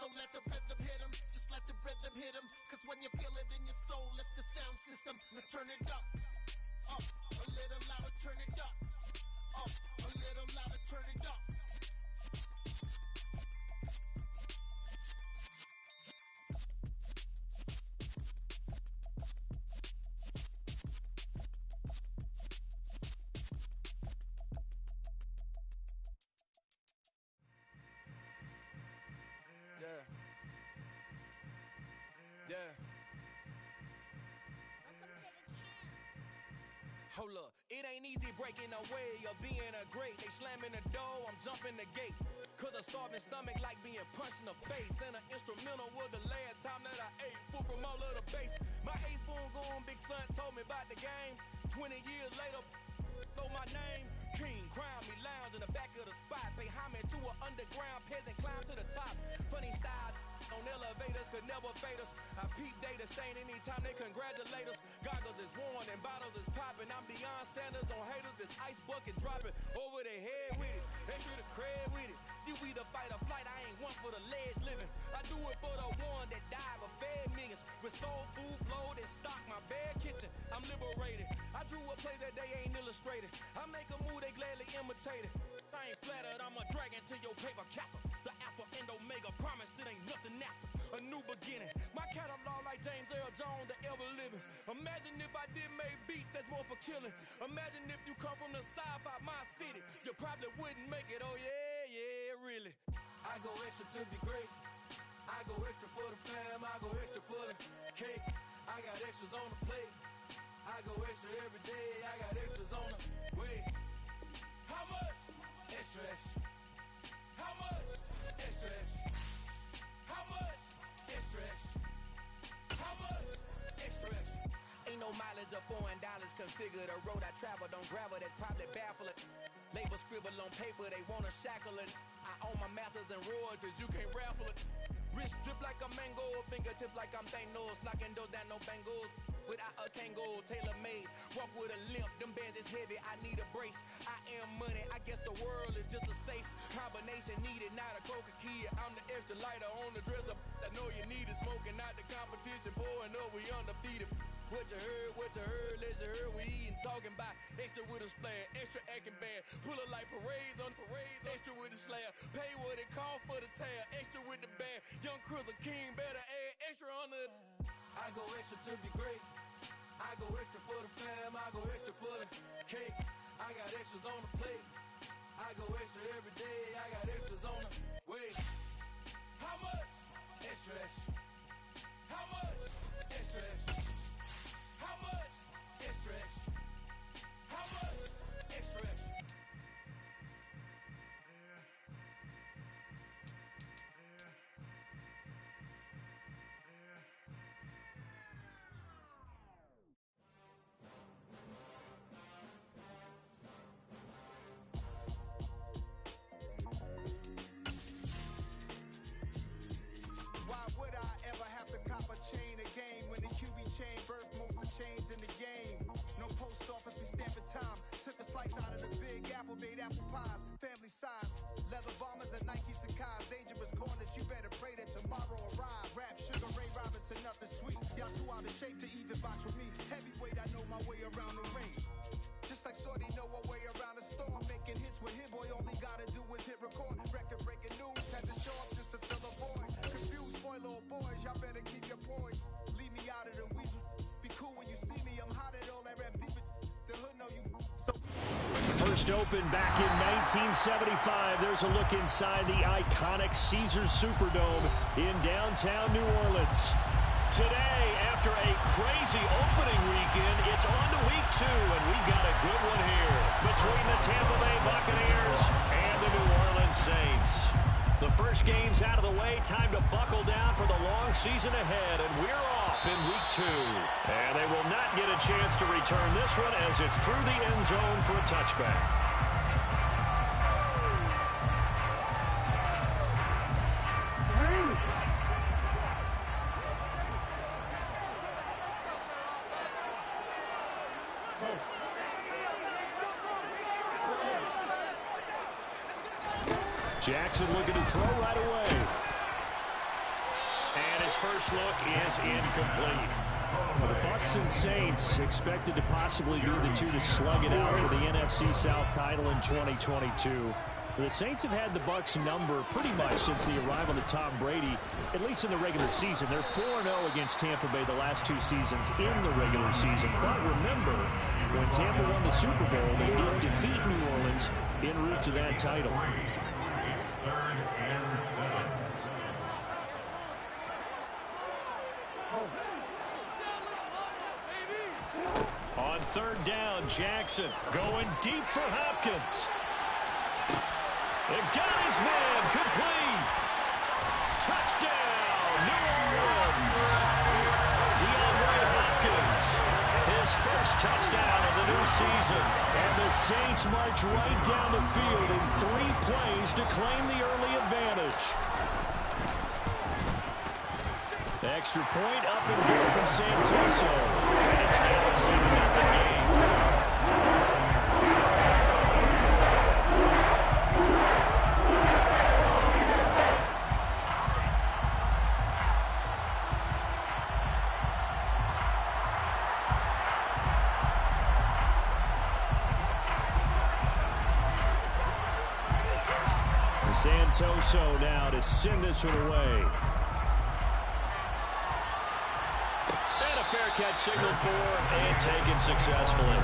So let the rhythm hit 'em, just let the rhythm hit 'em. Cause when you feel it in your soul, let the sound system. Now turn it up, a little louder, turn it up, a little louder, turn it up. Yeah. Yeah. Hold up, it ain't easy breaking away or being a great. They slamming the door, I'm jumping the gate. Cause a starving stomach like being punched in the face. And an instrumental was the last time that I ate food from all of the bass. My ace boom goon, big son told me about the game. 20 years later, know my name. King, crown me, lounge in the back of the spot. Pay homage to an underground peasant, climb to the top. Funny style on elevators could never fade us. I peep data stain anytime they congratulate us. Goggles is worn and bottles is popping. I'm Deion Sanders on haters, this ice bucket dropping over their head with it. They should have cred with it. You either fight or flight, I ain't one for the ledge living. I do it for the one that died but fed millions. With soul food flowed and stocked my bare kitchen. I'm liberated. I drew a play that they ain't illustrated. I make a move, they gladly imitate it. I ain't flattered, I'm a dragon to your paper castle. The Alpha and Omega, promise it ain't nothing after. A new beginning. My catalog like James Earl Jones, the ever living. Imagine if I did make beats that's more for killing. Imagine if you come from the sci-fi, my city. You probably wouldn't make it, oh yeah, really. I go extra to be great. I go extra for the fam, I go extra for the cake. I got extras on the plate. I go extra every day, I got extras on the way. How much? Extra, extra. How much? Extra, extra. How much? Extra, extra. How much? Extra, extra. Ain't no mileage of $4 configure the road I travel. Don't gravel, that probably baffle it. Label scribble on paper, they wanna shackle it. I own my masters and royalties, you can't raffle it. Wrist drip like a mango, fingertips like I'm Thanos. Knocking those down, no bangles. Without a Kango, tailor-made. Walk with a limp, them bands is heavy, I need a brace. I am money, I guess the world is just a safe combination needed, not a coca key. I'm the extra lighter on the dresser. I know you need it, smoking out the competition, pouring up, we undefeated. What you heard, let you heard, we eatin', talking about extra with a splash, extra acting bad, pull it like parades on parades, extra with the slab, pay what it cost for the tab, extra with the bag, young Cruiser King, better add extra on the. I go extra to be great, I go extra for the fam, I go extra for the cake, I got extras on the plate, I go extra every day, I got extras on the way. How much? Extra, extra. How much? Extra, extra. How much? Extra, extra. How much? Extra, extra. Why would I ever have to cop a chain a game when the QB chain birthed most of the chains in the game? No post office, we stamping time. Took a slice out of the big apple, made apple pies, family size. Leather bombers and Nikes and Kais. Dangerous corners, you better pray that tomorrow arrive. Rap, Sugar Ray Robinson, nothing sweet. Y'all too out of shape to even box with me. Heavyweight, I know my way around the ring. Just like Shorty know her way around the storm. Making hits with Hit Boy, all he gotta do is hit record. Record breaking news, had to show up just to fill a void. Confused boy, little boys, y'all better keep your poise. Leave me out of the weasel. Be cool when you see me, I'm hot at all that rap deep. The hood know you, so. First opened back in 1975. There's a look inside the iconic Caesars Superdome in downtown New Orleans. Today, after a crazy opening weekend, it's on to week 2, and we've got a good one here between the Tampa Bay Buccaneers and the New Orleans Saints. The first game's out of the way, time to buckle down for the long season ahead, and we're off in week 2. And they will not get a chance to return this one as it's through the end zone for a touchback. Jackson looking to throw right away. his first look is incomplete. Well, the Bucs and Saints expected to possibly be the two to slug it out for the NFC South title in 2022. The Saints have had the Bucs number pretty much since the arrival of Tom Brady, at least in the regular season. They're 4-0 against Tampa Bay the last two seasons in the regular season. But remember, when Tampa won the Super Bowl, they did defeat New Orleans en route to that title. Third and 7. On third down, Jackson going deep for Hopkins. They've got his man complete. Touchdown, New Orleans. DeAndre Hopkins, his first touchdown of the new season. And the Saints march right down the field in 3 plays to claim the early advantage. The extra point up and good from Santoso. And it's now a 7-0 game. Santoso now to send this one away. And a fair catch signaled for and taken successfully.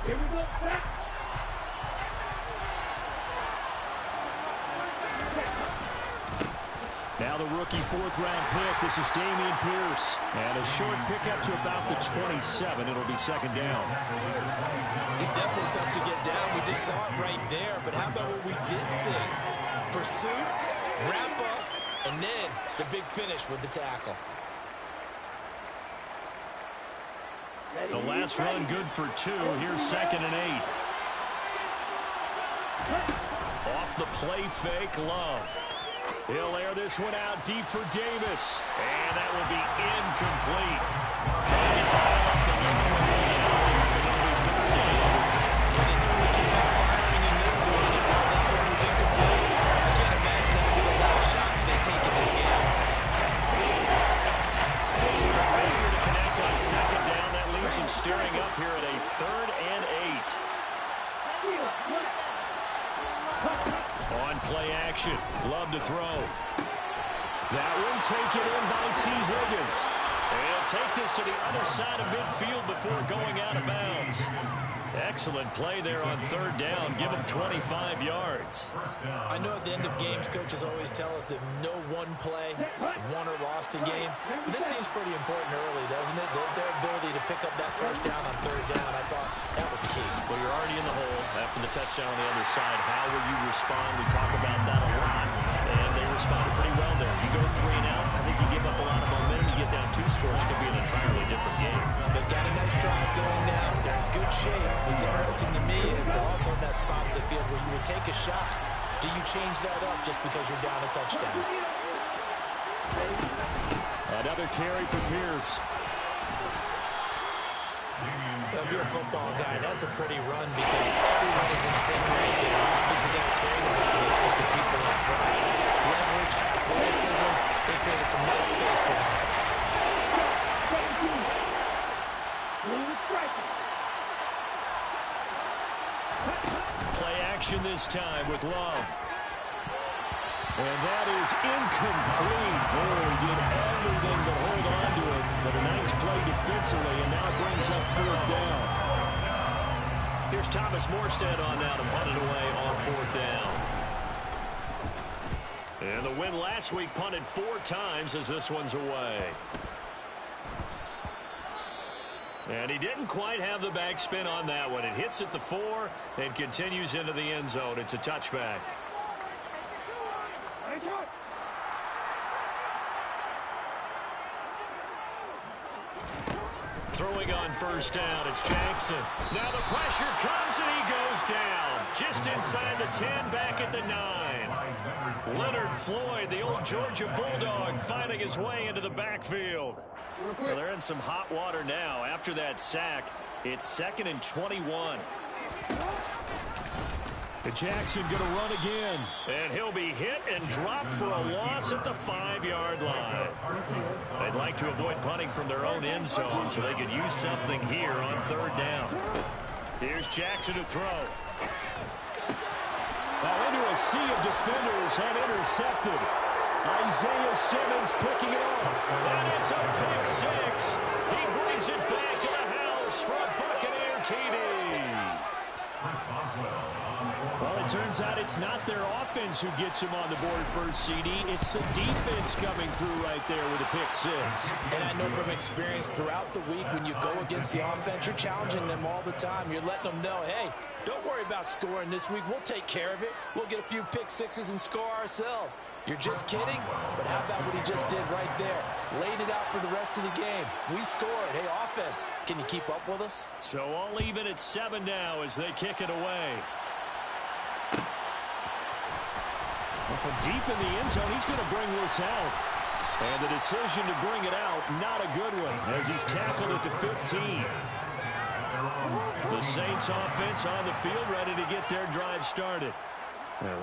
Here we go. Now the rookie 4th-round pick. This is Dameon Pierce. And a short pickup to about the 27. It'll be second down. He's definitely tough to get down. We just saw it right there. But how about what we did see? Pursuit, wrap up, and then the big finish with the tackle. The last run good for 2. Here's 2nd and 8. Off the play fake, Love. He'll air this one out deep for Davis. And that will be incomplete. Trying to dial up the number 1. They certainly came out firing in this one, and while that one was incomplete, I can't imagine that would be the last shot that they take in this game. So a failure to connect on 2nd down. That leaves them staring up here at a 3rd and 8. On play action, Love to throw. That one taken in by T. Higgins. And take this to the other side of midfield before going out of bounds. Excellent play there on 3rd down. Give him 25 yards. I know at the end of games, coaches always tell us that no one play won or lost a game. But this seems pretty important early, doesn't it? Their ability to pick up that 1st down on 3rd down, I thought that was key. Well, you're already in the hole after the touchdown on the other side. How will you respond? We talk about that a lot. And they responded pretty well there. You go 3 and out, I think you give up a lot of momentum. You get down 2 scores, it could be an entirely different game. So they've got a nice drive going now. They're in good shape. What's interesting to me is they're also in that spot of the field where you would take a shot. Do you change that up just because you're down a touchdown? Another carry for Pierce. If you're a football guy, that's a pretty run because everyone is in sync right there. Obviously, got to carry the ball with the people in front. Leverage, athleticism, they created some nice space for him. Play action this time with Love. And that is incomplete. Oh, he did everything but hold on to it. But a nice play defensively, and now brings up 4th down. Here's Thomas Morstead on now to punt it away on 4th down. And the win last week punted 4 times as this one's away. And he didn't quite have the backspin on that one. It hits at the 4 and continues into the end zone. It's a touchback. Throwing on first down, it's Jackson. Now the pressure comes and he goes down. Just inside the 10, back at the 9. Leonard Floyd, the old Georgia Bulldog, finding his way into the backfield. Well, they're in some hot water now. After that sack, it's 2nd and 21. Jackson going to run again. And he'll be hit and dropped for a loss at the 5-yard line. They'd like to avoid punting from their own end zone so they could use something here on 3rd down. Here's Jackson to throw. Into a sea of defenders and intercepted. Isaiah Simmons picking it off. And it's a pick 6. He brings it back to the house for a Buccaneer TD. Well, it turns out it's not their offense who gets him on the board first, CD. It's the defense coming through right there with a pick 6. And I know from experience throughout the week when you go against the offense, you're challenging them all the time. You're letting them know, hey, don't worry about scoring this week. We'll take care of it. We'll get a few pick 6s and score ourselves. You're just kidding? But how about what he just did right there? Laid it out for the rest of the game. We scored. Hey, offense, can you keep up with us? So all even at 7 now as they kick it away. Well, from deep in the end zone, he's going to bring this out. And the decision to bring it out, not a good one, as he's tackled at the 15. The Saints offense on the field, ready to get their drive started.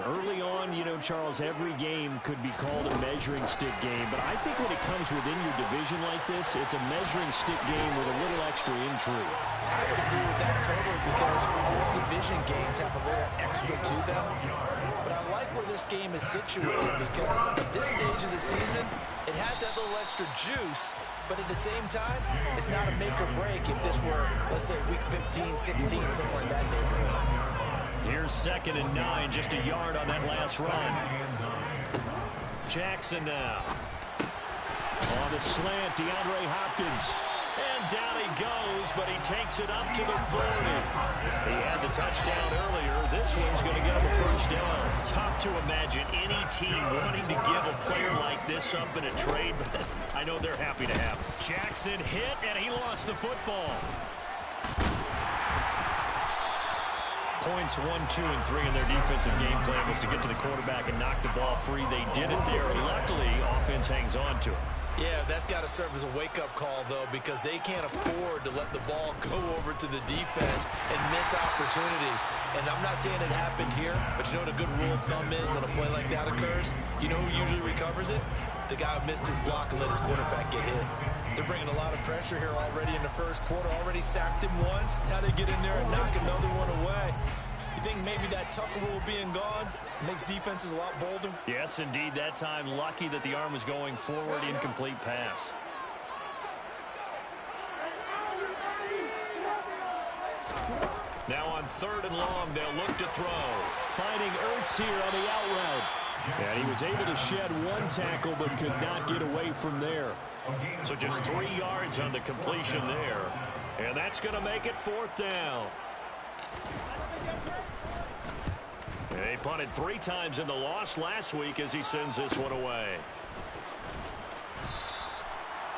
Early on, you know, Charles, every game could be called a measuring stick game, but I think when it comes within your division like this, it's a measuring stick game with a little extra intrigue. I would agree with that totally because all division games have a little extra to them. But I like where this game is situated because at this stage of the season, it has that little extra juice, but at the same time, it's not a make or break if this were, let's say, week 15, 16, somewhere in that neighborhood. Here's 2nd and 9, just a yard on that last run. Jackson now. On the slant, DeAndre Hopkins. And down he goes, but he takes it up to the 40. He had the touchdown earlier. This one's going to get him a first down. Tough to imagine any team wanting to give a player like this up in a trade, but I know they're happy to have him. Jackson hit, and he lost the football. Points 1, 2, and 3 in their defensive game plan was to get to the quarterback and knock the ball free. They did it there. Luckily, offense hangs on to it. Yeah, that's got to serve as a wake-up call, though, because they can't afford to let the ball go over to the defense and miss opportunities. And I'm not saying it happened here, but you know what a good rule of thumb is when a play like that occurs? You know who usually recovers it? The guy who missed his block and let his quarterback get hit. They're bringing a lot of pressure here already in the first quarter. Already sacked him once. Now they get in there and knock another one away. You think maybe that Tucker rule being gone makes defenses a lot bolder? Yes, indeed. That time, lucky that the arm was going forward, incomplete pass. Now on 3rd and long, they'll look to throw. Finding Ertz here on the out route. And he was able to shed one tackle, but could not get away from there. So just 3 yards on the completion there. And that's going to make it 4th down. They punted 3 times in the loss last week as he sends this one away.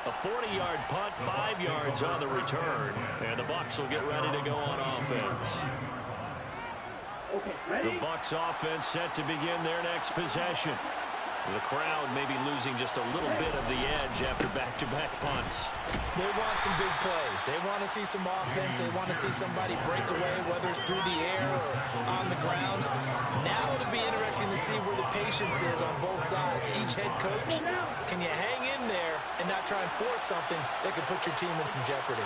A 40-yard punt, 5 yards on the return. And the Bucs will get ready to go on offense. The Bucs offense set to begin their next possession. The crowd may be losing just a little bit of the edge after back-to-back punts. They want some big plays. They want to see some offense. They want to see somebody break away, whether it's through the air or on the ground. Now it'll be interesting to see where the patience is on both sides. Each head coach, can you hang in there and not try and force something that could put your team in some jeopardy?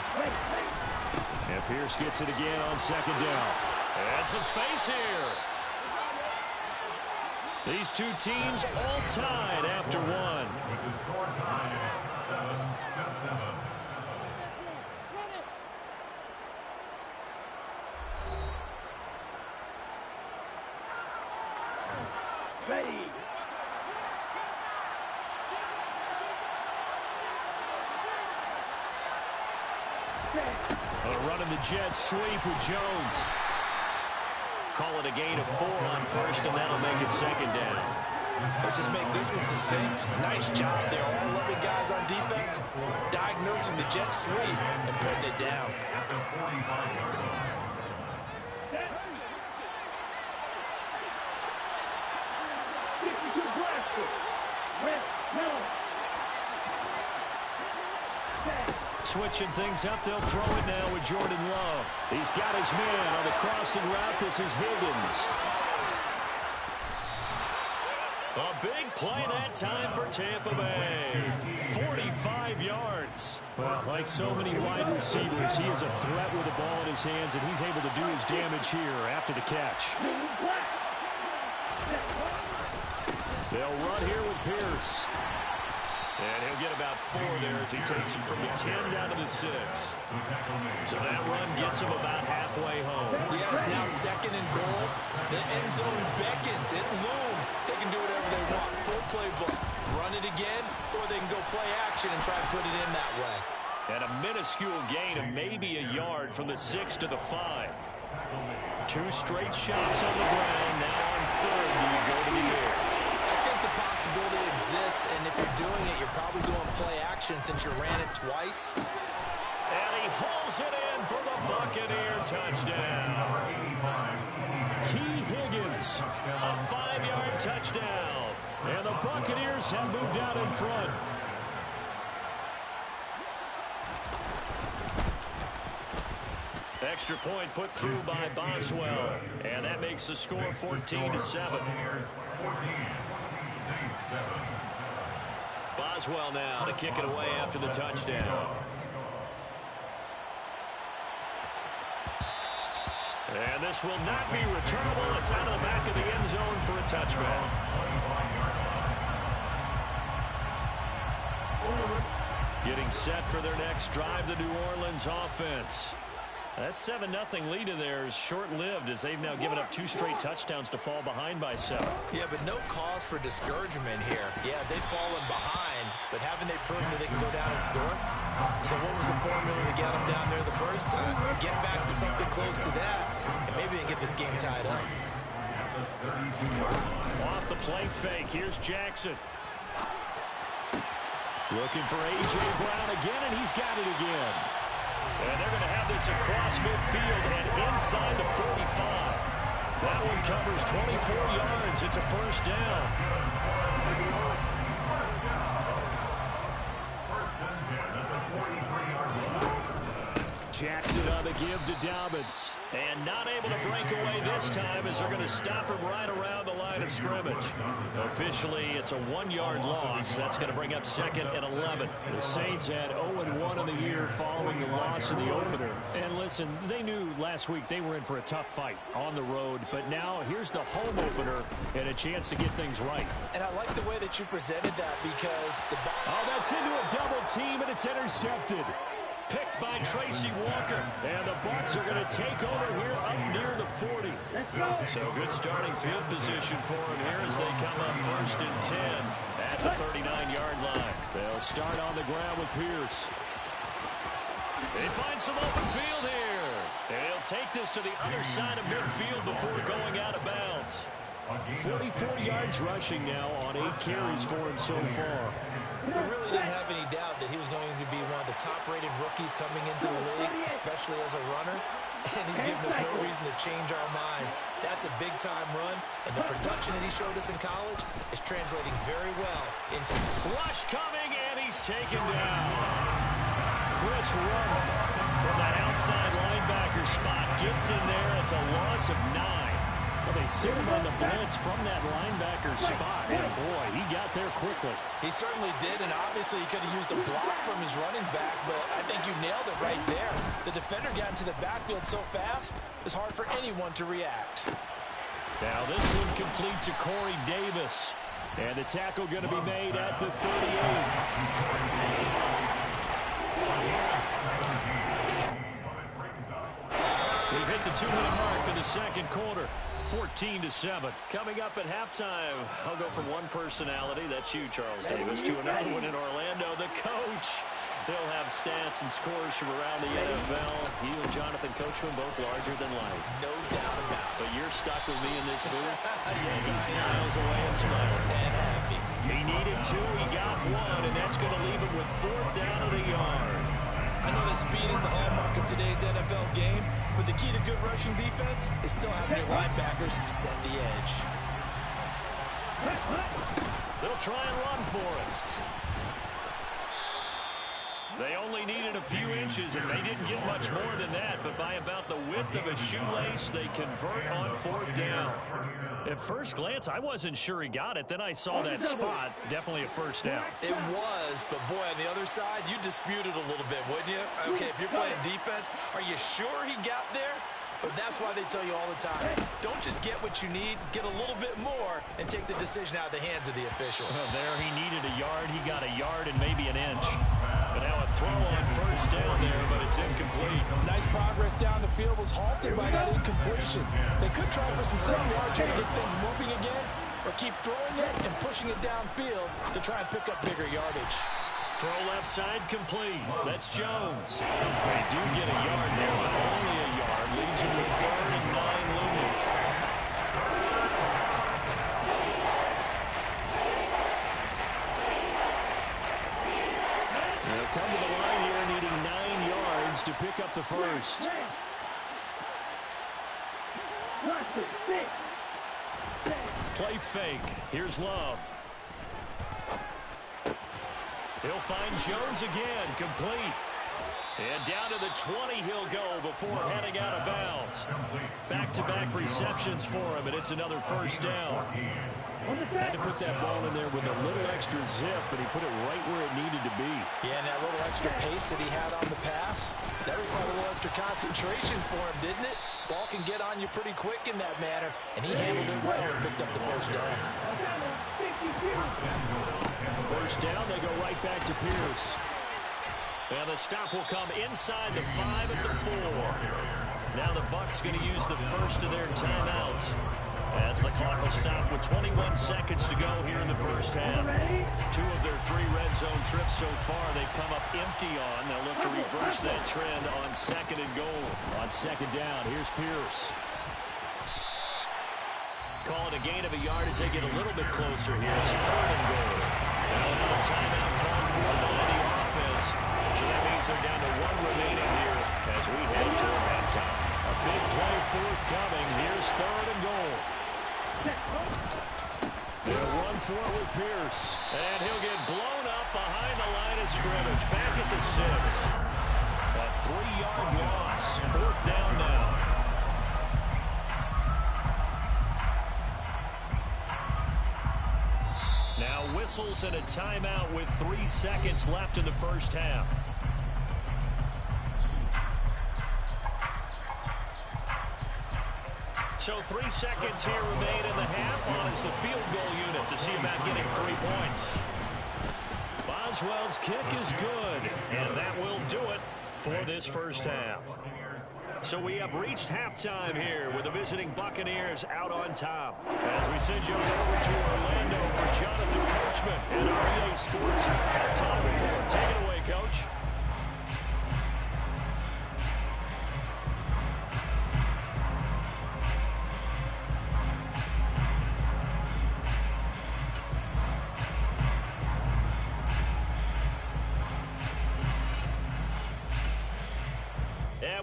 And Pierce gets it again on 2nd down. And some space here. These two teams all tied after one. With the score tied at 7-7. Ready. Running the jet sweep with Jones. Call it a gain of 4 on 1st, and that'll make it 2nd down. Let's just make this one succinct. Nice job there. All 11 guys on defense diagnosing the jet sweep and putting it down. At the 45-yard line. Switching things up, they'll throw it now with Jordan Love. He's got his man on the crossing route. This is Higgins. A big play that time for Tampa Bay. 45 yards. Well, like so many wide receivers, he is a threat with the ball in his hands, and he's able to do his damage here after the catch. They'll run here with Pierce. And he'll get about 4 there as he takes it from the 10 down to the 6. So that run gets him about halfway home. Yeah, it's now 2nd and goal. The end zone beckons. It looms. They can do whatever they want. Full playbook. Run it again, or they can go play action and try and put it in that way. And a minuscule gain of maybe a yard from the 6 to the 5. 2 straight shots on the ground. Now on 3rd, do you go to the air? I think the possibility exists, and if you're doing it, you're probably doing play action since you ran it twice. And he hauls it in for the Buccaneer touchdown. T. Higgins, a 5-yard touchdown. And the Buccaneers have moved out in front. Extra point put through by Boswell. And that makes the score 14-7. Boswell now to kick it away after the touchdown. And this will not be returnable. It's out of the back of the end zone for a touchback. Getting set for their next drive, the New Orleans offense. That 7-0 lead of theirs short-lived as they've now given up 2 straight touchdowns to fall behind by 7. Yeah, but no cause for discouragement here. Yeah, they've fallen behind, but haven't they proven that they can go down and score? So what was the formula to get them down there the first time? Get back to something close to that, and maybe they get this game tied up. Off the play fake, here's Jackson. Looking for A.J. Brown again, and he's got it again. And they're going to have this across midfield and inside the 45. That one covers 24 yards. It's a first down. Jackson on the give to Dobbins. And not able to break away this time as they're going to stop him right around the line of scrimmage. Officially, it's a 1-yard loss. That's going to bring up 2nd and 11. The Saints had 0-1 in the year following the loss in the opener. And listen, they knew last week they were in for a tough fight on the road. But now here's the home opener and a chance to get things right. And I like the way that you presented that because the... Oh, that's into a double team, and it's intercepted. Picked by Tracy Walker. And the Bucs are going to take over here up near the 40. So good starting field position for them here as they come up 1st and 10 at the 39-yard line. They'll start on the ground with Pierce. They find some open field here. And he'll take this to the other side of midfield before going out of bounds. 44 yards rushing now on 8 carries for him so far. We really didn't have any doubt that he was going to be one of the top-rated rookies coming into the league, especially as a runner. And he's given us no reason to change our minds. That's a big-time run, and the production that he showed us in college is translating very well into... Rush coming, and he's taken down. Chris Rumph from that outside linebacker spot gets in there. It's a loss of 9. Well, they sit him on the blitz from that linebacker spot. And boy, he got there quickly. He certainly did, and obviously he could have used a block from his running back, but I think you nailed it right there. The defender got into the backfield so fast, it's hard for anyone to react. Now this one complete to Corey Davis. And the tackle going to be made at the 38. We've hit the 2-minute mark in the second quarter. 14-7. Coming up at halftime, I'll go from one personality, that's you, Charles Davis, to another one in Orlando, the coach. He'll have stats and scores from around the NFL. He'll Jonathan Coachman, both larger than life. No doubt about it. But you're stuck with me in this booth. Yes, He's I am. miles away and smiling. And happy. He needed 2, he got 1, and that's going to leave him with 4th down of the yard. I know that speed is the hallmark of today's NFL game, but the key to good rushing defense is still having your linebackers set the edge. They'll try and run for it. They only needed a few inches, and they didn't get much more than that, but by about the width of a shoelace, they convert on 4th down. At first glance, I wasn't sure he got it. Then I saw that spot. Definitely a first down. It was, but boy, on the other side, you disputed a little bit, wouldn't you? Okay, if you're playing defense, are you sure he got there? But that's why they tell you all the time, don't just get what you need, get a little bit more, and take the decision out of the hands of the officials. Well, there he needed a yard. He got a yard and maybe an inch. But now a throw on first down there, but it's incomplete. Nice progress down the field was halted by that incompletion. They could try for some 7 yards here to get things moving again, or keep throwing it and pushing it downfield to try and pick up bigger yardage. Throw left side complete. That's Jones. They do get a yard there, but only a yard. Leaves him with 3rd and 9 looming. They'll come to the line here needing 9 yards to pick up the first. Play fake. Here's Love. He'll find Jones again, complete. And down to the 20 he'll go before heading out of bounds. Back-to-back receptions for him, and it's another first down. Had to put that ball in there with a little extra zip, but he put it right where it needed to be. Yeah, and that little extra pace that he had on the pass, that required a little extra concentration for him, didn't it? Ball can get on you pretty quick in that manner, and he handled it well and picked up the first down. First down, they go right back to Pierce. And the stop will come inside the 5 at the 4. Now the Bucs going to use the first of their timeouts, as the clock will stop with 21 seconds to go here in the first half. 2 of their 3 red zone trips so far they've come up empty on. They'll look to reverse that trend on 2nd and goal. On 2nd down, here's Pierce. Call it a gain of a yard as they get a little bit closer here. It's 3rd and goal. Now another timeout called for by the offense. So that means they're down to 1 remaining here as we head toward halftime. A big play forthcoming. Here's 3rd and goal. They'll run for it with Pierce. And he'll get blown up behind the line of scrimmage. Back at the 6. A 3-yard loss. 4th down now. Now whistles and a timeout with 3 seconds left in the first half. So 3 seconds here remain in the half. On is the field goal unit to see about getting 3 points. Boswell's kick is good, and that will do it for this first half. So we have reached halftime here with the visiting Buccaneers out on top. As we send you over to Orlando for Jonathan Coachman and our EA Sports halftime report. Take it away, Coach.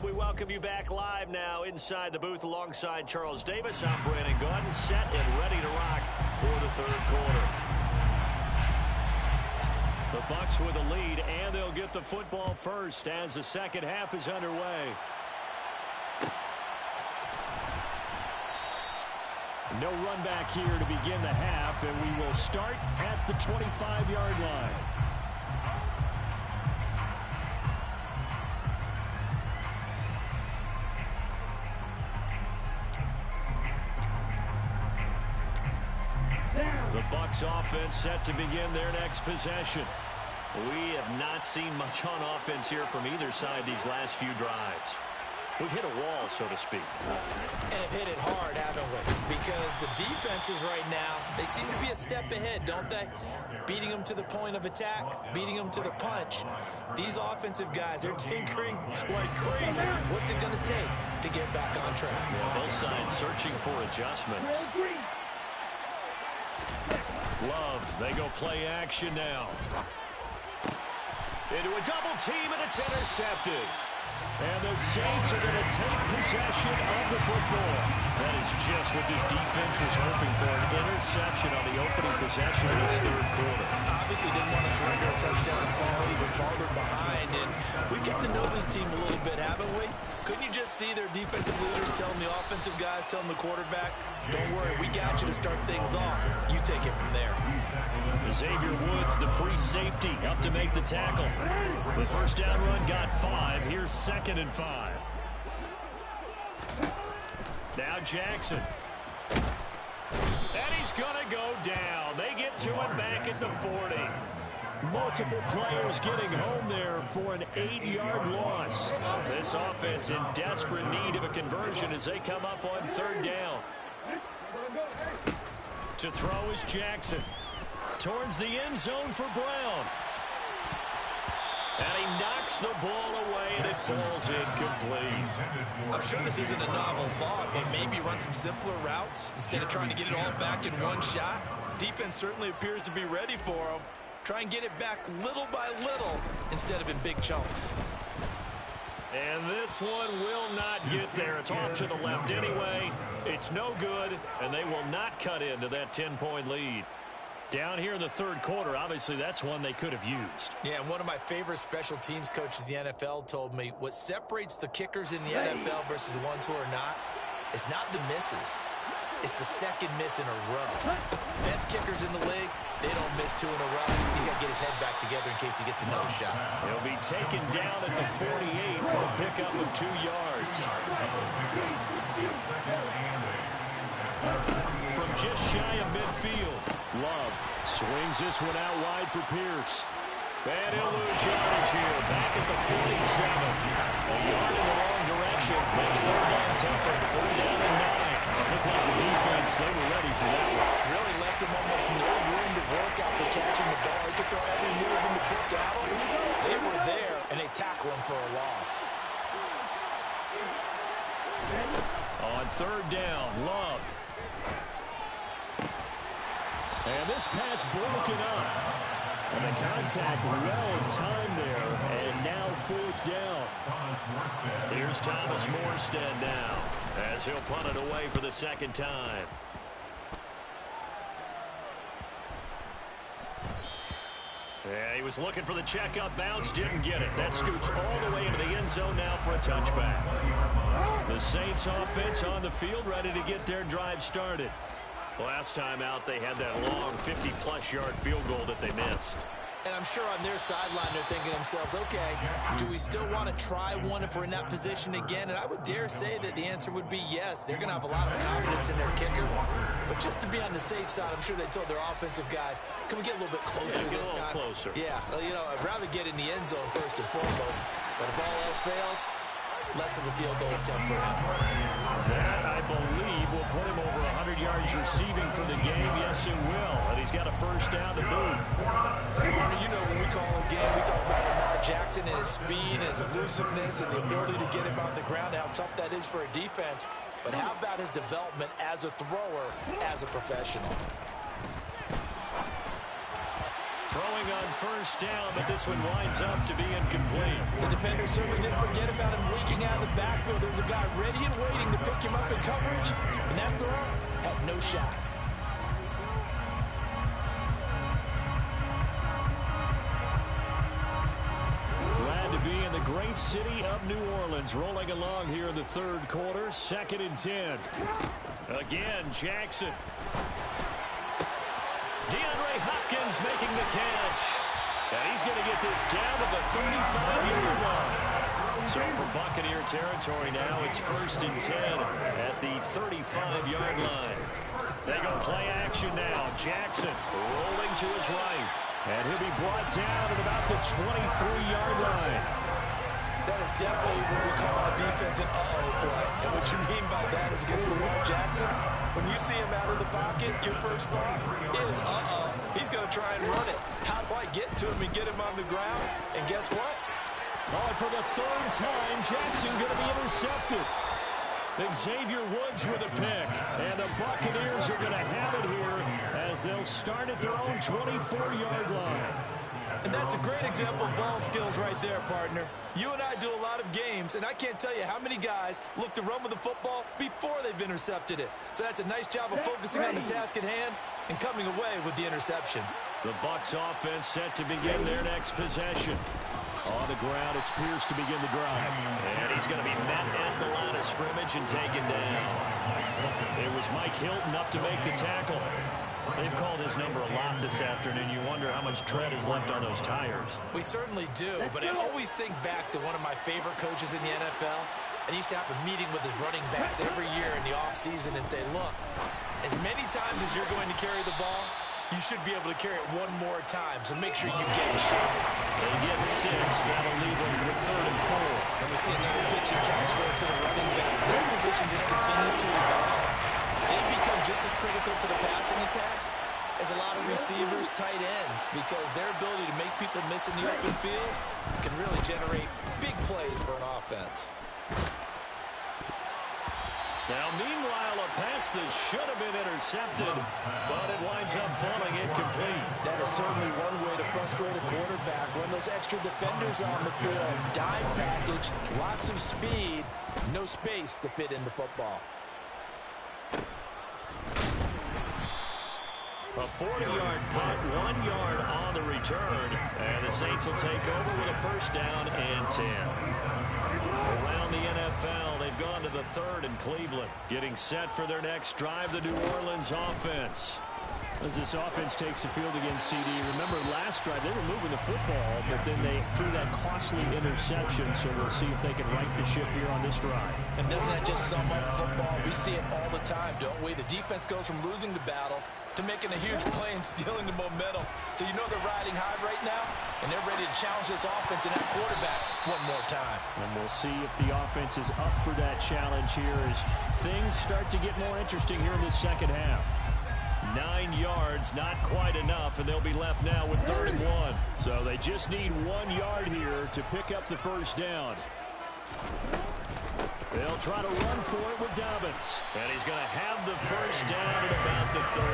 We welcome you back live now inside the booth alongside Charles Davis. I'm Brandon Gordon, set and ready to rock for the 3rd quarter. The Bucs with a lead, and they'll get the football first as the second half is underway. No run back here to begin the half, and we will start at the 25-yard line. The Bucs offense set to begin their next possession. We have not seen much on offense here from either side these last few drives. We've hit a wall, so to speak. And have hit it hard, haven't we? Because the defenses right now, they seem to be a step ahead, don't they? Beating them to the point of attack, beating them to the punch. These offensive guys are tinkering like crazy. What's it going to take to get back on track? Yeah, both sides searching for adjustments. Love, they go play action now. Into a double team, and it's intercepted. And the Saints are going to take possession of the football. That is just what this defense was hoping for, an interception on the opening possession of this third quarter. Obviously didn't want to surrender a touchdown and fall even farther behind. And we've gotten to know this team a little bit, haven't we? Couldn't you just see their defensive leaders telling the offensive guys, telling the quarterback, don't worry, we got you to start things off. You take it from there. Xavier Woods, the free safety, up to make the tackle. The first down run got 5. Here's 2nd and 5. Now Jackson. And he's going to go down. They get to him back at the 40. Multiple players getting home there for an 8-yard loss. This offense in desperate need of a conversion as they come up on 3rd down. To throw is Jackson. Towards the end zone for Brown. And he knocks the ball away, and it falls incomplete. I'm sure this isn't a novel thought, but maybe run some simpler routes instead of trying to get it all back in one shot. Defense certainly appears to be ready for him. Try and get it back little by little instead of in big chunks. And this one will not get there. It's off to the left anyway. It's no good, and they will not cut into that 10-point lead. Down here in the third quarter, obviously that's one they could have used. Yeah, and one of my favorite special teams coaches in the NFL told me what separates the kickers in the NFL versus the ones who are not is not the misses. It's the second miss in a row. Best kickers in the league, they don't miss 2 in a row. He's got to get his head back together in case he gets another shot. He'll be taken down at the 48 for a pickup of 2 yards. From just shy of midfield, Love swings this one out wide for Pierce. And he'll lose yardage here, back at the 47. A yard in the wrong direction. Makes 3rd down tougher. 3rd down and 9. Looked like the defense, they were ready for that one. Really left him almost no room to work after catching the ball. He could throw every move in the book at him. They were there, and they tackle him for a loss. On 3rd down, Love. And this pass broken up. And the contact well timed there. And now 4th down. Here's Thomas Morstead now, as he'll punt it away for the 2nd time. Yeah, he was looking for the checkup bounce, didn't get it. That scoots all the way into the end zone now for a touchback. The Saints offense on the field, ready to get their drive started. Last time out, they had that long 50-plus yard field goal that they missed. And I'm sure on their sideline they're thinking to themselves, okay, do we still want to try one if we're in that position again? And I would dare say that the answer would be yes. They're going to have a lot of confidence in their kicker. But just to be on the safe side, I'm sure they told their offensive guys, can we get a little bit closer this time? Closer. Yeah, well, you know, I'd rather get in the end zone first and foremost. But if all else fails, less of a field goal attempt for him. That, I believe, will put him over 100 yards receiving for the game. Yes, it will. And he's got a first down to boot. You know, when we call a game, we talk about Lamar Jackson and his speed, and his elusiveness, and the ability to get him on the ground, how tough that is for a defense. But how about his development as a thrower, as a professional? Throwing on first down, but this one winds up to be incomplete. The defender certainly didn't forget about him leaking out of the backfield. There was a guy ready and waiting to pick him up in coverage, and that throw had no shot. Glad to be in the great city of New Orleans, rolling along here in the third quarter, 2nd and 10. Again, Jackson. DeAndre Hopkins making the catch. And he's going to get this down to the 35-yard line. So for Buccaneer territory now, it's 1st and 10 at the 35-yard line. They go play action now. Jackson rolling to his right. And he'll be brought down at about the 23-yard line. That is definitely what we call our defense an Jackson, when you see him out of the pocket, your first thought is, he's going to try and run it. How do I get to him and get him on the ground? And guess what? Oh, and for the third time, Jackson going to be intercepted. Xavier Woods with a pick. And the Buccaneers are going to have it here as they'll start at their own 24-yard line. And that's a great example of ball skills right there, partner. You and I do a lot of games, and I can't tell you how many guys look to run with the football before they've intercepted it. So that's a nice job of focusing on the task at hand and coming away with the interception. The Bucs offense set to begin their next possession. On the ground, it's Pierce to begin the drive. And he's going to be met at the line of scrimmage and taken down. It was Mike Hilton up to make the tackle. They've called his number a lot this afternoon. You wonder how much tread is left on those tires. We certainly do, but I always think back to one of my favorite coaches in the NFL. And he used to have a meeting with his running backs every year in the offseason and say, look, as many times as you're going to carry the ball, you should be able to carry it one more time, so make sure you get in shape. They get 6. That'll leave them with 3rd and 4. And we see another pitch and catch there to the running back. This position just continues to evolve. They become just as critical to the passing attack as a lot of receivers, tight ends, because their ability to make people miss in the open field can really generate big plays for an offense. Now, meanwhile, a pass that should have been intercepted, but it winds up falling incomplete. That is certainly one way to frustrate a quarterback. When those extra defenders on the field, dime package, lots of speed, no space to fit in the football. A 40-yard punt, 1 yard on the return, and the Saints will take over with a first down and 10. Around the NFL, they've gone to the 3rd in Cleveland. Getting set for their next drive, the New Orleans offense. As this offense takes the field against CD, remember last drive they were moving the football, but then they threw that costly interception, so we'll see if they can right the ship here on this drive. And doesn't that just sum up football? We see it all the time, don't we? The defense goes from losing the battle to making a huge play and stealing the momentum. So you know they're riding high right now, and they're ready to challenge this offense and that quarterback one more time. And we'll see if the offense is up for that challenge here as things start to get more interesting here in the second half. 9 yards, not quite enough, and they'll be left now with 3rd and 1. So they just need 1 yard here to pick up the first down. They'll try to run for it with Dobbins. And he's going to have the first down at about the 38.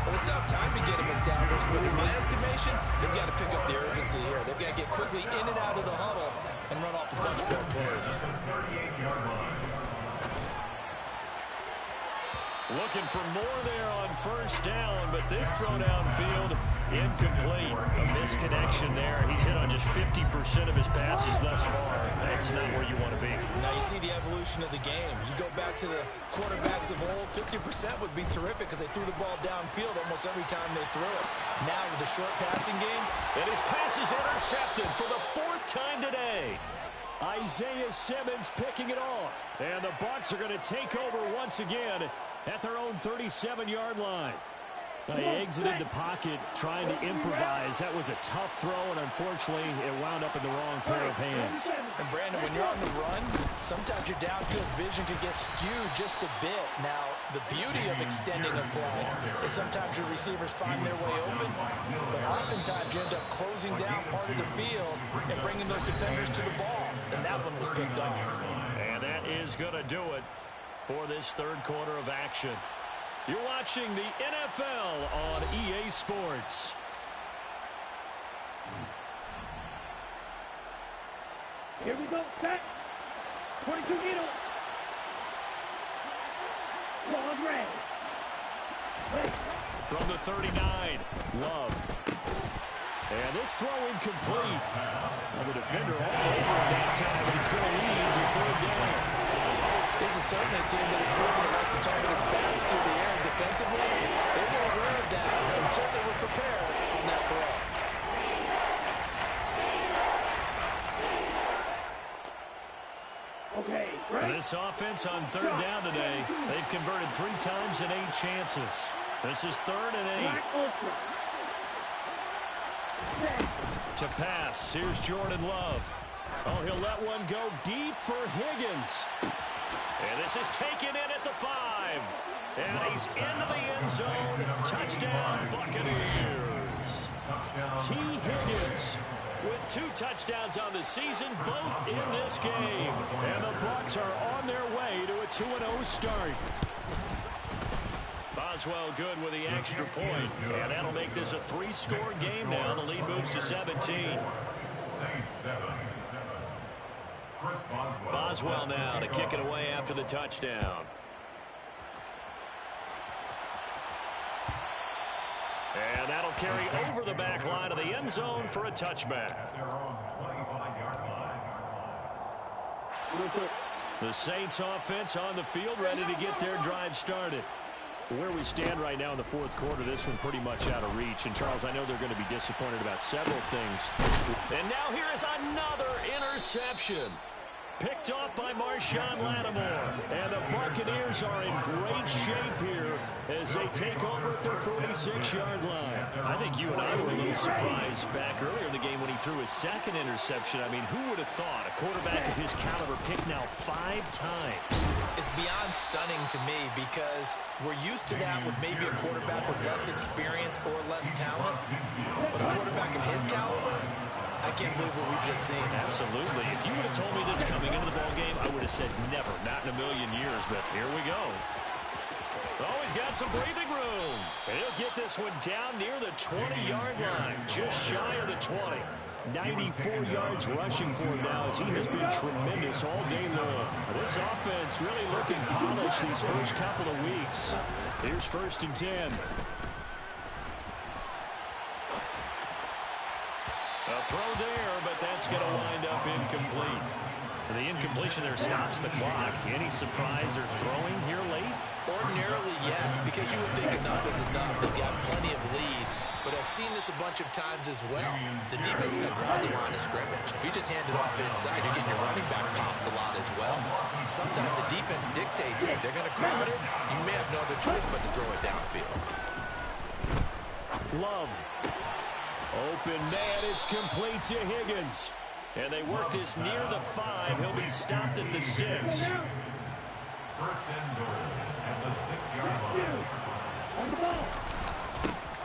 Well, they still have time to get him established, but in my estimation, they've got to pick up the urgency here. They've got to get quickly in and out of the huddle and run off a bunch more plays. Looking for more there on first down, but this throw downfield, incomplete. A misconnection there. He's hit on just 50% of his passes thus far. That's not where you want to be. Now you see the evolution of the game. You go back to the quarterbacks of old, 50% would be terrific because they threw the ball downfield almost every time they threw it. Now with the short passing game. And his pass is intercepted for the 4th time today. Isaiah Simmons picking it off. And the Bucs are going to take over once again at their own 37-yard line. He exited the pocket trying to improvise. That was a tough throw, and unfortunately, it wound up in the wrong pair of hands. And, Brandon, when you're on the run, sometimes your downfield vision can get skewed just a bit. Now, the beauty of extending a play is sometimes your receivers find their way open, but oftentimes you end up closing down part of the field and bringing those defenders to the ball, and that one was picked off. And that is going to do it for this 3rd quarter of action. You're watching the NFL on EA Sports. Here we go, set. 22 needle. Ball red. From the 39, Love. And this throw incomplete. And the defender all over that time. It's going to lead to 3rd down. This is certainly a team that has proven it likes to target its backs through the air defensively. They were aware of that and certainly were prepared on that throw. Okay, right. This offense on 3rd down today, they've converted 3 times in 8 chances. This is 3rd and 8. To pass, here's Jordan Love. Oh, he'll let one go deep for Higgins. And this is taken in at the 5. And he's into the end zone. Touchdown, Buccaneers. T. Higgins with 2 touchdowns on the season, both in this game. And the Bucs are on their way to a 2-0 start. Boswell good with the extra point. And that'll make this a 3-score game now. The lead moves to 17. Saints 7. Boswell now to kick it away after the touchdown. And that'll carry over the back line of the end zone for a touchback. The Saints offense on the field, ready to get their drive started. Where we stand right now in the fourth quarter, this one pretty much out of reach. And, Charles, I know they're going to be disappointed about several things. And now here is another interception. Picked off by Marshawn Lattimore. And the Buccaneers are in great shape here as they take over at their 46-yard line. I think you and I were a little surprised back earlier in the game when he threw his second interception. I mean, who would have thought a quarterback of his caliber picked now 5 times? It's beyond stunning to me because we're used to that with maybe a quarterback with less experience or less talent. But a quarterback of his caliber, I can't believe what we've just seen. Absolutely. If you would have told me this coming into the ballgame, I would have said never, not in a million years. But here we go. Oh, he's got some breathing room. And he'll get this one down near the 20-yard line, just shy of the 20. 94 yards rushing for him now as he has been tremendous all day long. This offense really looking polished these first couple of weeks. Here's 1st and 10. A throw there, but that's going to wind up incomplete. The incompletion there stops the clock. Any surprise they're throwing here late? Ordinarily, yes, because you would think enough is enough. They've got plenty of lead. But I've seen this a bunch of times as well. The defense can crowd the line of scrimmage. If you just hand it off inside, you're getting your running back popped a lot as well. Sometimes the defense dictates it. If they're going to crowd it, you may have no other choice but to throw it downfield. Love. Open man, it's complete to Higgins. And they work this near the 5. He'll be stopped at the 6. 1st and goal at the 6-yard line. On the ball.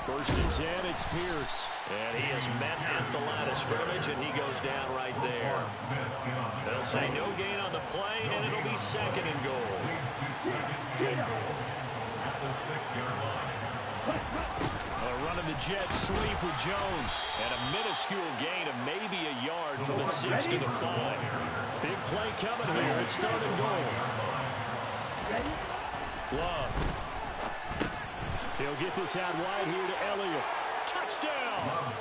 1st and 10, it's Pierce. And he is met at the line of scrimmage, and he goes down right there. They'll say no gain on the play, and it'll be 2nd and goal. Leads to 2nd and goal at the 6-yard line. Running the jet sweep with Jones. And a minuscule gain of maybe a yard from the 6 to the 5. Big play coming here. It's 3rd and goal. Love. He'll get this out wide here to Elliott. Touchdown!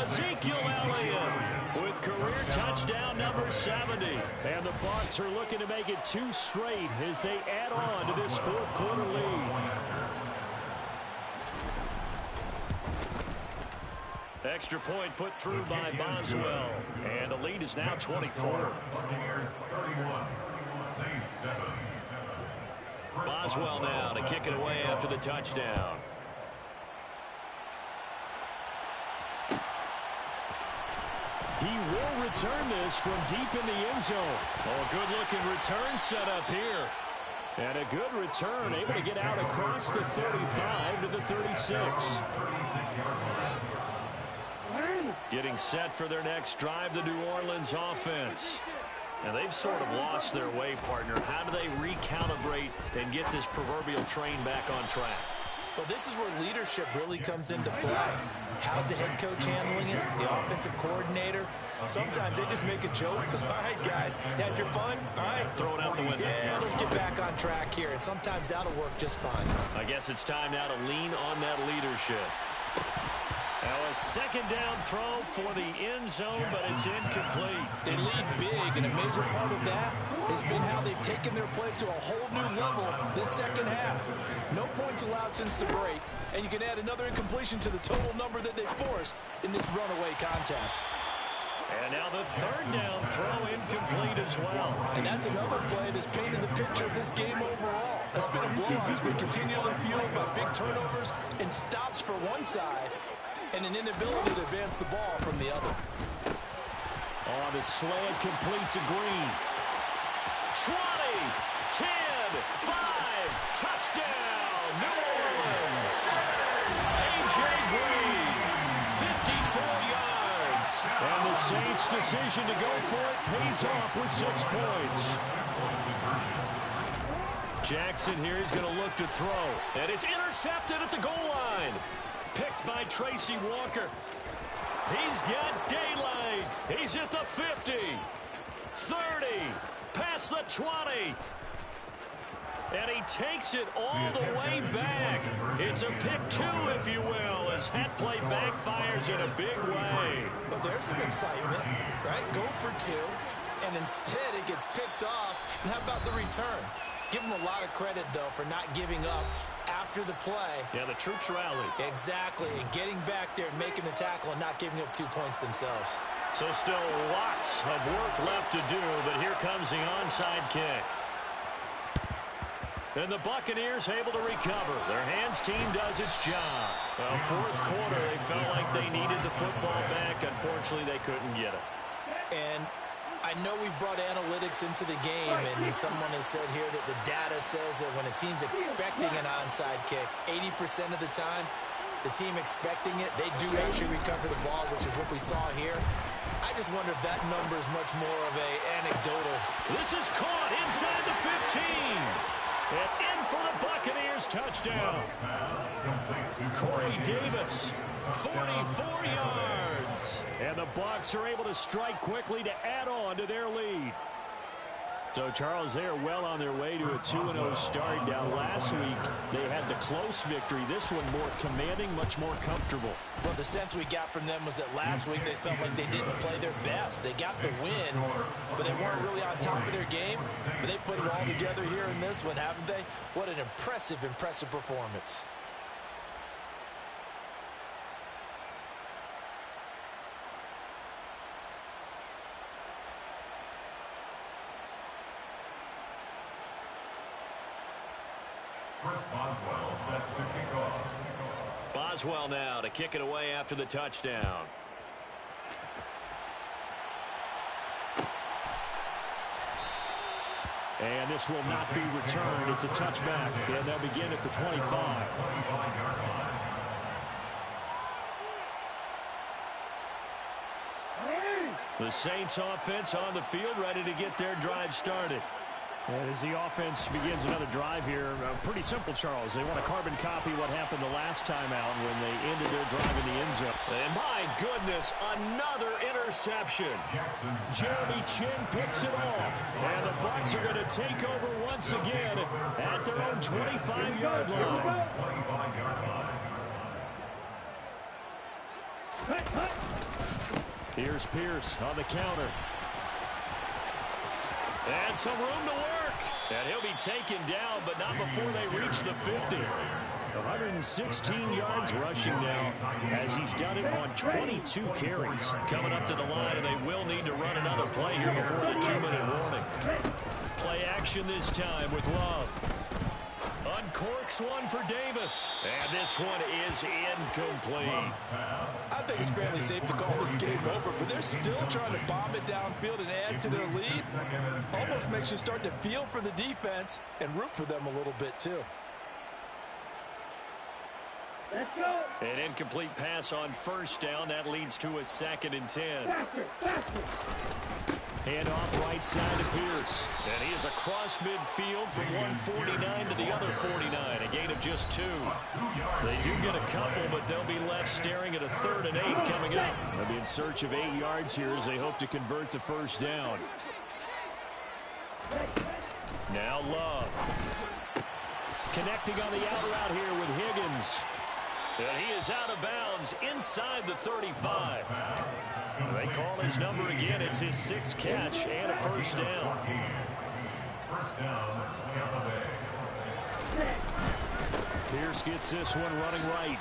Ezekiel Elliott with career touchdown number 70. And the Bucs are looking to make it 2 straight as they add on to this fourth quarter lead. Extra point put through by Boswell. And the lead is now 24. Buccaneers 31, Saints 7. Boswell now to kick it away after the touchdown. He will return this from deep in the end zone. Oh, good-looking return set up here. And a good return, able to get out across the 35 to the 36. Getting set for their next drive, the New Orleans offense. And they've sort of lost their way, partner. How do they recalibrate and get this proverbial train back on track? Well, this is where leadership really comes into play. How's the head coach handling it? The offensive coordinator? Sometimes they just make a joke. All right, guys, had your fun? All right. Throw it out the window. Yeah, let's get back on track here. And sometimes that'll work just fine. I guess it's time now to lean on that leadership. Now a 2nd down throw for the end zone, but it's incomplete. They lead big, and a major part of that has been how they've taken their play to a whole new level this second half. No points allowed since the break, and you can add another incompletion to the total number that they forced in this runaway contest. And now the 3rd down throw incomplete as well. And that's another play that's painted the picture of this game overall. It's been a blowout that's been continually fueled by big turnovers and stops for one side, and an inability to advance the ball from the other. On the slant, complete to Green. 20! decision to go for it pays off with 6 points. Jackson here is going to look to throw. And it's intercepted at the goal line. Picked by Tracy Walker. He's got daylight. He's at the 50. 30. Past the 20. And he takes it all the way back. It's a pick 2, if you will, as that play backfires in a big way. But there's some excitement, right? Go for 2, and instead it gets picked off. And how about the return? Give him a lot of credit, though, for not giving up after the play. Yeah, the troops rallied. Exactly, and getting back there and making the tackle and not giving up 2 points themselves. So still lots of work left to do, but here comes the onside kick. And the Buccaneers able to recover. Their hands team does its job. Well, fourth quarter, they felt like they needed the football back. Unfortunately, they couldn't get it. And I know we've brought analytics into the game, and someone has said here that the data says that when a team's expecting an onside kick, 80% of the time, the team expecting it, they do actually recover the ball, which is what we saw here. I just wonder if that number is much more of a anecdotal. This is caught inside the 15. And in for the Buccaneers touchdown. Corey Davis, 44 yards. And the Bucs are able to strike quickly to add on to their lead. So, Charles, they are well on their way to a 2-0 start. Now, last week, they had the close victory. This one more commanding, much more comfortable. Well, the sense we got from them was that last week they felt like they didn't play their best. They got the win, but they weren't really on top of their game. But they put it all together here in this one, haven't they? What an impressive performance. Boswell set to kick off. Boswell now to kick it away after the touchdown. And this will not be returned. It's a touchback, and they'll begin at the 25. The Saints offense on the field, ready to get their drive started. And as the offense begins another drive here, pretty simple, Charles. They want to carbon copy what happened the last time out when they ended their drive in the end zone. And my goodness, another interception. Jeremy Chin picks it off. And the Bucs are going to take over once again at their own 25-yard line. Here's Pierce on the counter. And some room to work. And he'll be taken down, but not before they reach the 50. 116 yards rushing now, as he's done it on 22 carries. Coming up to the line, and they will need to run another play here before the 2-minute warning. Play action this time with Love. Uncorks one for Davis. And this one is incomplete. I think it's fairly safe to call this game over, but they're still trying to bomb it downfield and add to their lead. Almost makes you start to feel for the defense and root for them a little bit, too. Let's go. An incomplete pass on first down. That leads to a 2nd and 10. Faster. Hand off right side to Pierce. And he is across midfield from 149 to the other 49. A gain of just 2. They do get a couple, but they'll be left staring at a 3rd and 8 coming up. They'll be in search of 8 yards here as they hope to convert the first down. Now Love. Connecting on the out route here with Higgins. And he is out of bounds inside the 35. They call his number again. It's his 6th catch and a first down. First down, Tampa Bay. Pierce gets this one running right.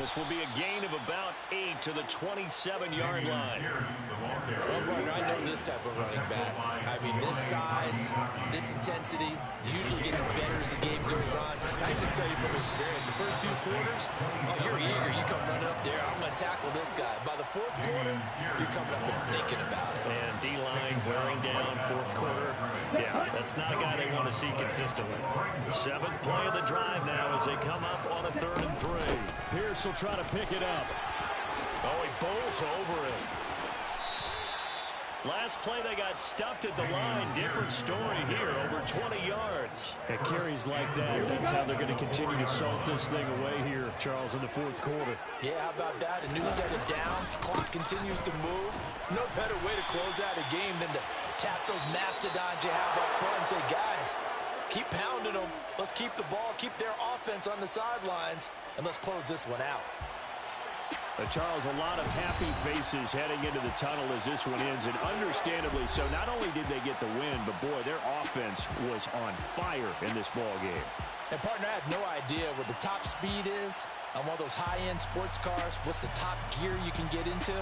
This will be a gain of about 8 to the 27-yard line. Well, partner, I know this type of running back. I mean, this size, this intensity usually gets better as the game goes on. I just tell you from experience, the first few quarters, oh, you're eager. You come running up there, I'm going to tackle this guy. By the 4th quarter, you're coming up and thinking about it. And D-line wearing down 4th quarter. Yeah, that's not a guy they want to see consistently. 7th play of the drive now as they come up on a 3rd and 3. Pierce will try to pick it up. Oh, he bowls over it. Last play, they got stuffed at the line. Different story here, over 20 yards. And carries like that, that's how they're going to continue to salt this thing away here, Charles, in the fourth quarter. Yeah, how about that? A new set of downs. Clock continues to move. No better way to close out a game than to tap those mastodons you have up front and say, guys, keep pounding them. Let's keep the ball, keep their offense on the sidelines, and let's close this one out. Charles, a lot of happy faces heading into the tunnel as this one ends, and understandably so. Not only did they get the win, but, boy, their offense was on fire in this ball game. And, partner, I have no idea what the top speed is on one of those high-end sports cars. What's the top gear you can get into?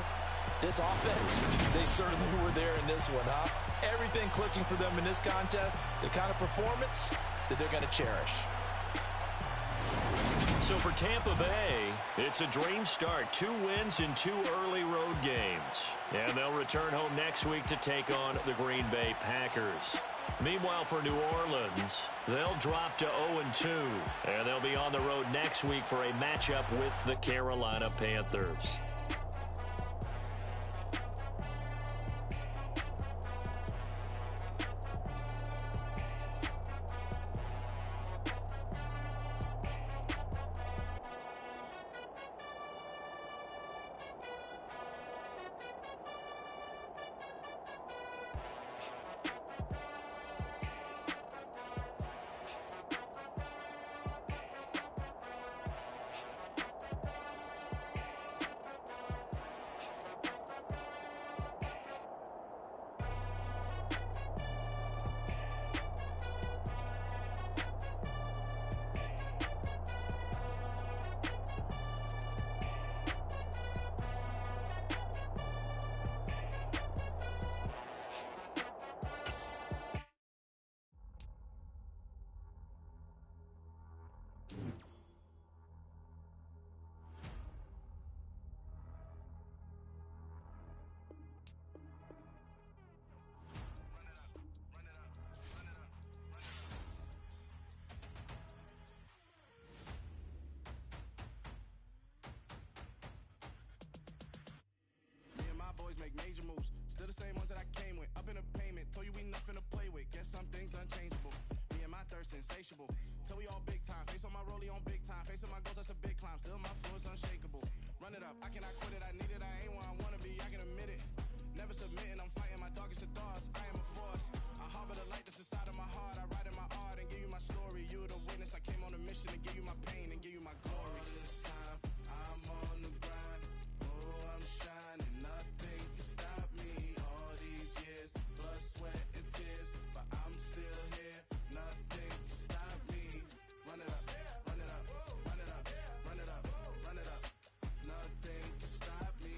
This offense, they certainly were there in this one, huh? Everything clicking for them in this contest, the kind of performance that they're going to cherish. So for Tampa Bay, it's a dream start. 2 wins in 2 early road games. And they'll return home next week to take on the Green Bay Packers. Meanwhile, for New Orleans, they'll drop to 0-2. And they'll be on the road next week for a matchup with the Carolina Panthers. Major moves, still the same ones that I came with. Up in a payment, told you we nothing to play with. Guess some things unchangeable. Me and my thirst insatiable. Till we all big time. Face on my rollie on big time. Facing my goals, that's a big climb. Still my flow is unshakable. Run it up, I cannot quit it. I need it, I ain't where I wanna be. I can admit it. Never submitting, I'm fighting my darkest of thoughts. I am a force. I harbor the light that's inside of my heart. I write in my art and give you my story. You the witness. I came on a mission to give you my pain and give you my glory. All this time, I'm on the grind. Oh, I'm shining. Nothing can stop me. All these years, blood, sweat, and tears, but I'm still here. Nothing can stop me. Run it up, run it up, run it up, run it up, run it up. Nothing can stop me.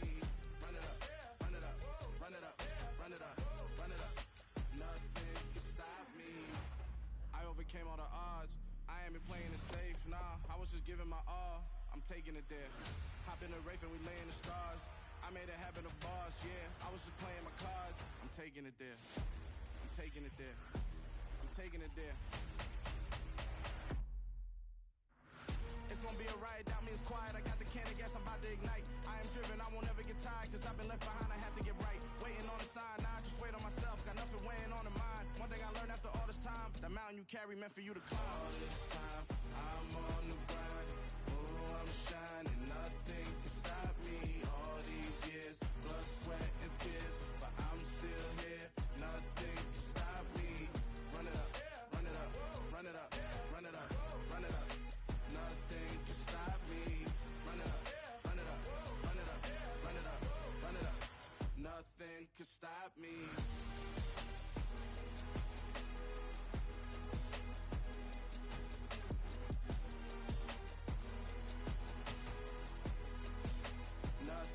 Run it up, run it up, run it up, run it up, run it up. Nothing can stop me. I overcame all the odds. I ain't been playing it safe, nah. I was just giving my all. I'm taking it there. Hop in the Wraith and we lay in the stars. I made it happen, the boss, yeah. I was just playing my cards. I'm taking it there. I'm taking it there. I'm taking it there. It's gonna be a riot, doubt me it's quiet. I got the can of gas, I'm about to ignite. I am driven, I won't ever get tired, cause I've been left behind, I have to get right. Waiting on the sign, now I just wait on myself. Got nothing weighing on the mind. One thing I learned after all this time, the mountain you carry meant for you to climb. All this time, I'm on the grind. Oh, I'm shining, nothing can stop me. All these years, blood, sweat, and tears, but I'm still here. Nothing can stop me. Run it up, run it up, run it up, run it up, run it up. Nothing can stop me. Run it up, run it up, run it up, run it up, run it up. Nothing can stop me. Nothing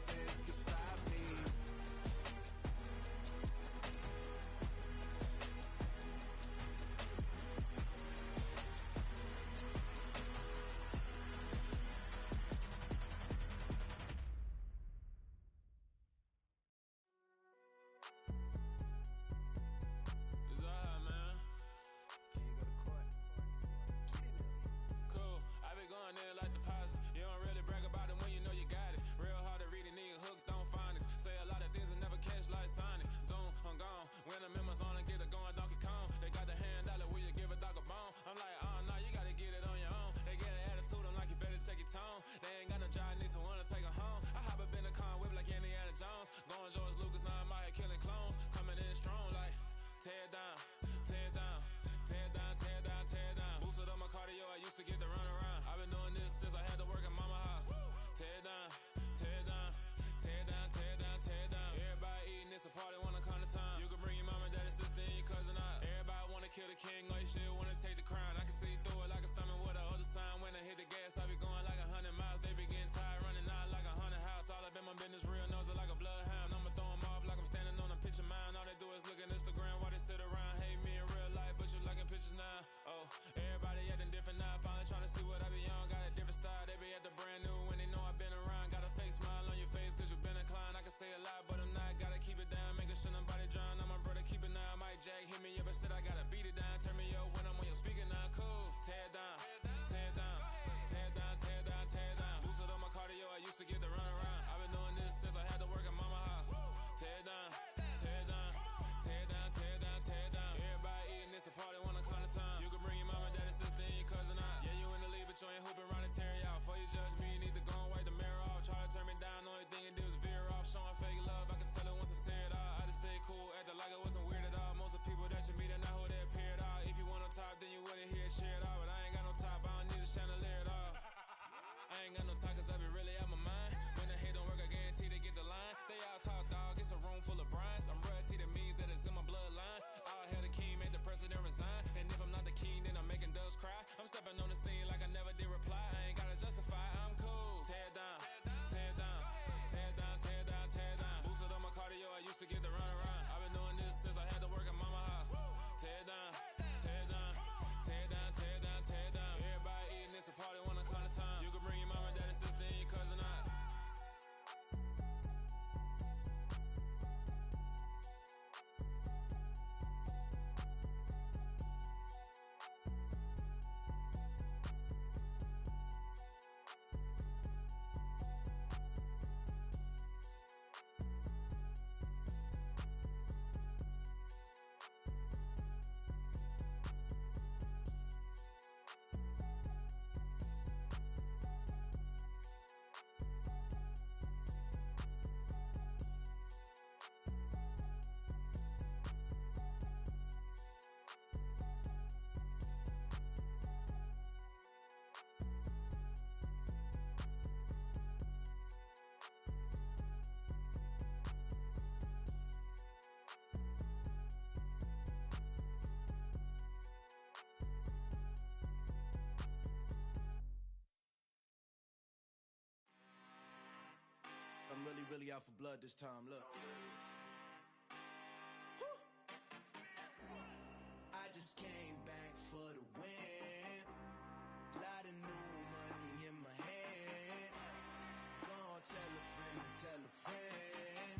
Mama said I gotta beat it down. Turn me up when I'm on your speaker now. Cool. Tear down, tear down, tear down, tear down, tear down. Boosted up my cardio, I used to get to run around. I've been doing this since I had to work at mama house. Tear down, tear down, tear down, tear down, tear down. Everybody eating, it's a party, wanna count of time. You can bring your mama, daddy, sister, and your cousin out. Yeah, you in the league, but you ain't hooping around and tearing out. Before you judge me, you need to go and wipe the mirror off. Try to turn me down, only thing it did was veer off. Showing fake love, I can tell it once I say it all. I just stay cool, acting like it wasn't weird at all. Most of the people that you meet are not who they appear at all. If you want on top, then you wouldn't hear it cheer at all. But I ain't got no top, I don't need a chandelier at all. I ain't got no talk, cause I be really out my mind. When the hate don't work, I guarantee they get the line. They all talk, dog, it's a room full of brines. I'm royalty, that means that it's in my bloodline. All hail the king, made the president resign. And if I'm not the king, then I'm making doves cry. I'm stepping on the scene like I never did reply. I ain't gotta justify, I'm cool. Tear down, tear down, tear down, tear down, tear down. Boosted up my cardio, I used to get to run around. I've been doing this since I had to work at mama house. Tear down, tear down, tear down, tear down, tear down. Everybody eating, it's a party, wanna count of time. You can bring your mama, daddy, sister, and your cousin out. I'm really out for blood this time, look. Woo. I just came back for the win. Lot of new money in my hand. Go on, tell a friend to tell a friend.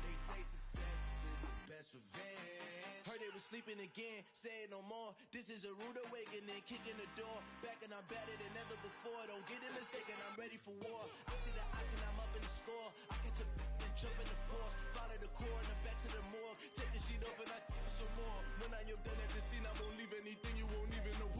They say success is the best revenge. Heard they was sleeping again, say it no more. This is a rude awakening, kicking the door. Back and I'm better than ever before. Don't get it mistaken, I'm ready for war. I see the option, I'm up in the score. I catch a and jump in the pause. Follow the core and then back to the morgue. Take the sheet off and I some more. When I'm done at the scene, I won't leave anything. You won't even know who